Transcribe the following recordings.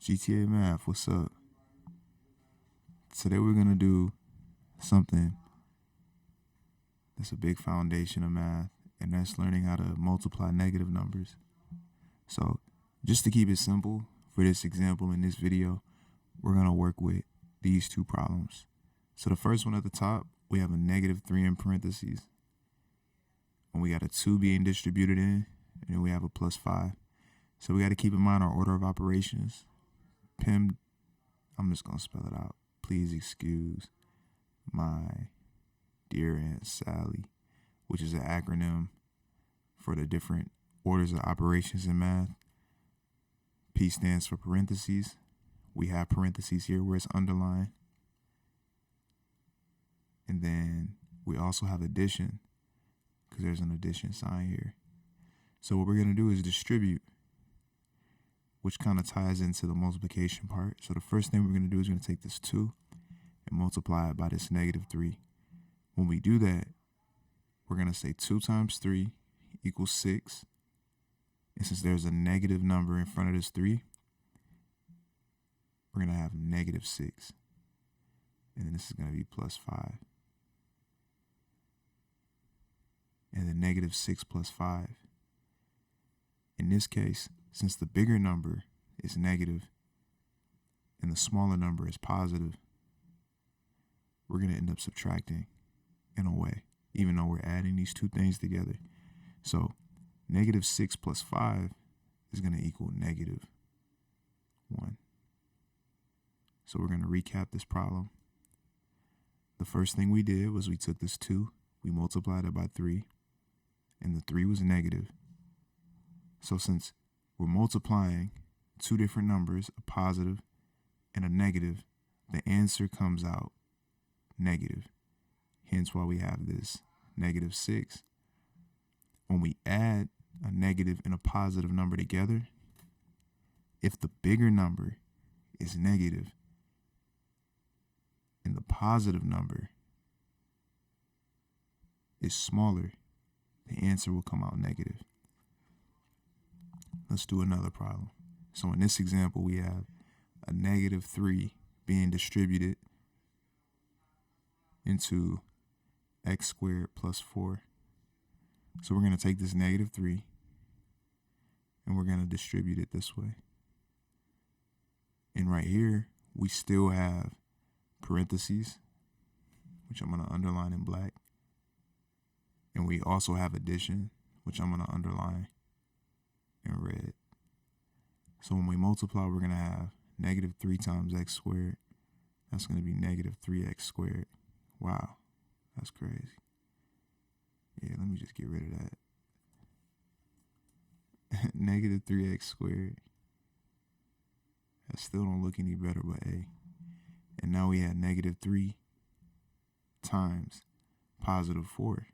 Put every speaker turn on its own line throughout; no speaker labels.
GTA Math, what's up? Today we're going to do something that's a big foundation of math, and that's learning how to multiply negative numbers. So just to keep it simple, for this example in this video, we're going to work with these two problems. So the first one at the top, we have a -3 in parentheses, and we got a 2 being distributed in, and then we have a +5. So we got to keep in mind our order of operations. PIM, I'm just going to spell it out. Please excuse my dear Aunt Sally, which is an acronym for the different orders of operations in math. P stands for parentheses. We have parentheses here where it's underlined. And then we also have addition, because there's an addition sign here. So what we're going to do is distribute, which kind of ties into the multiplication part. So the first thing we're going to do is we're going to take this 2 and multiply it by this -3. When we do that, we're going to say 2 times 3 equals 6. And since there's a negative number in front of this 3, we're going to have -6. And then this is going to be +5. And then -6 plus 5. In this case, since the bigger number is negative and the smaller number is positive, we're going to end up subtracting in a way, even though we're adding these two things together. So -6 plus 5 is going to equal -1. So we're going to recap this problem. The first thing we did was we took this 2, we multiplied it by 3, and the 3 was negative. So since we're multiplying two different numbers, a positive and a negative, the answer comes out negative. Hence why we have this -6. When we add a negative and a positive number together, if the bigger number is negative and the positive number is smaller, the answer will come out negative. Let's do another problem. So in this example, we have a -3 being distributed into x squared plus 4. So we're going to take this -3 and we're going to distribute it this way. And right here, we still have parentheses, which I'm going to underline in black. And we also have addition, which I'm going to underline in red. So when we multiply, we're going to have -3 times x squared. That's going to be -3x squared. Wow, that's crazy. Yeah, let me just get rid of that. -3x squared. That still don't look any better, but A. And now we have -3 times +4.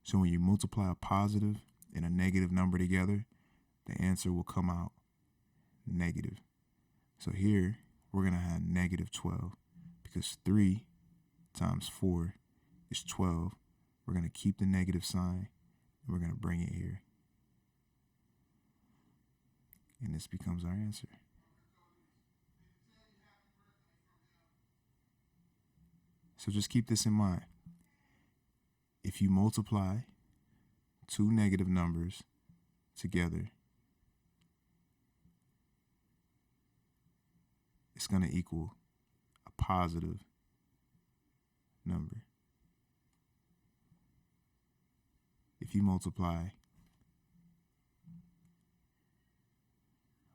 So when you multiply a positive and a negative number together, the answer will come out negative. So here, we're going to have -12 because 3 times 4 is 12. We're going to keep the negative sign and we're going to bring it here. And this becomes our answer. So just keep this in mind. If you multiply two negative numbers together, it's going to equal a positive number. If you multiply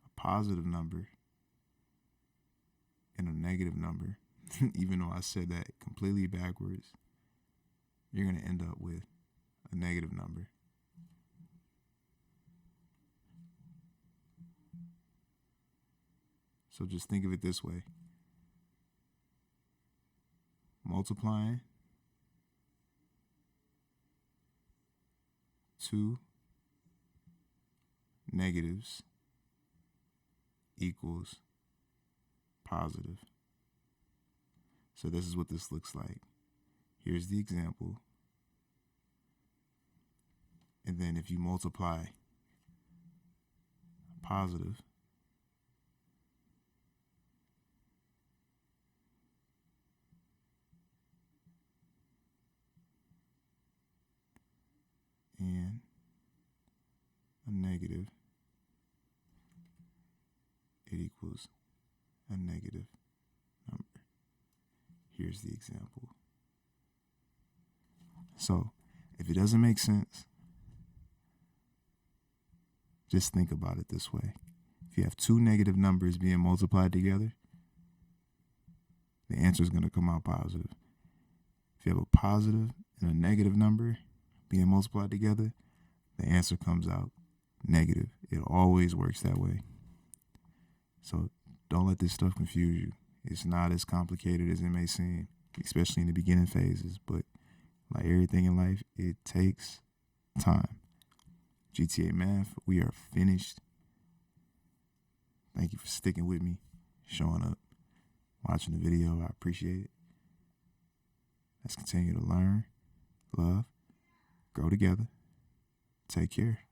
a positive number and a negative number, even though I said that completely backwards, you're going to end up with a negative number. So just think of it this way. Multiplying 2 negatives equals positive. So this is what this looks like. Here's the example. And then if you multiply positive a negative, it equals a negative number. Here's the example. So, if it doesn't make sense, just think about it this way. If you have two negative numbers being multiplied together, the answer is going to come out positive. If you have a positive and a negative number being multiplied together, the answer comes out negative. It always works that way. So don't let this stuff confuse you. It's not as complicated as it may seem, especially in the beginning phases. But like everything in life, it takes time. GTA Math, we are finished. Thank you for sticking with me, showing up, watching the video. I appreciate it. Let's continue to learn, love, grow together. Take care.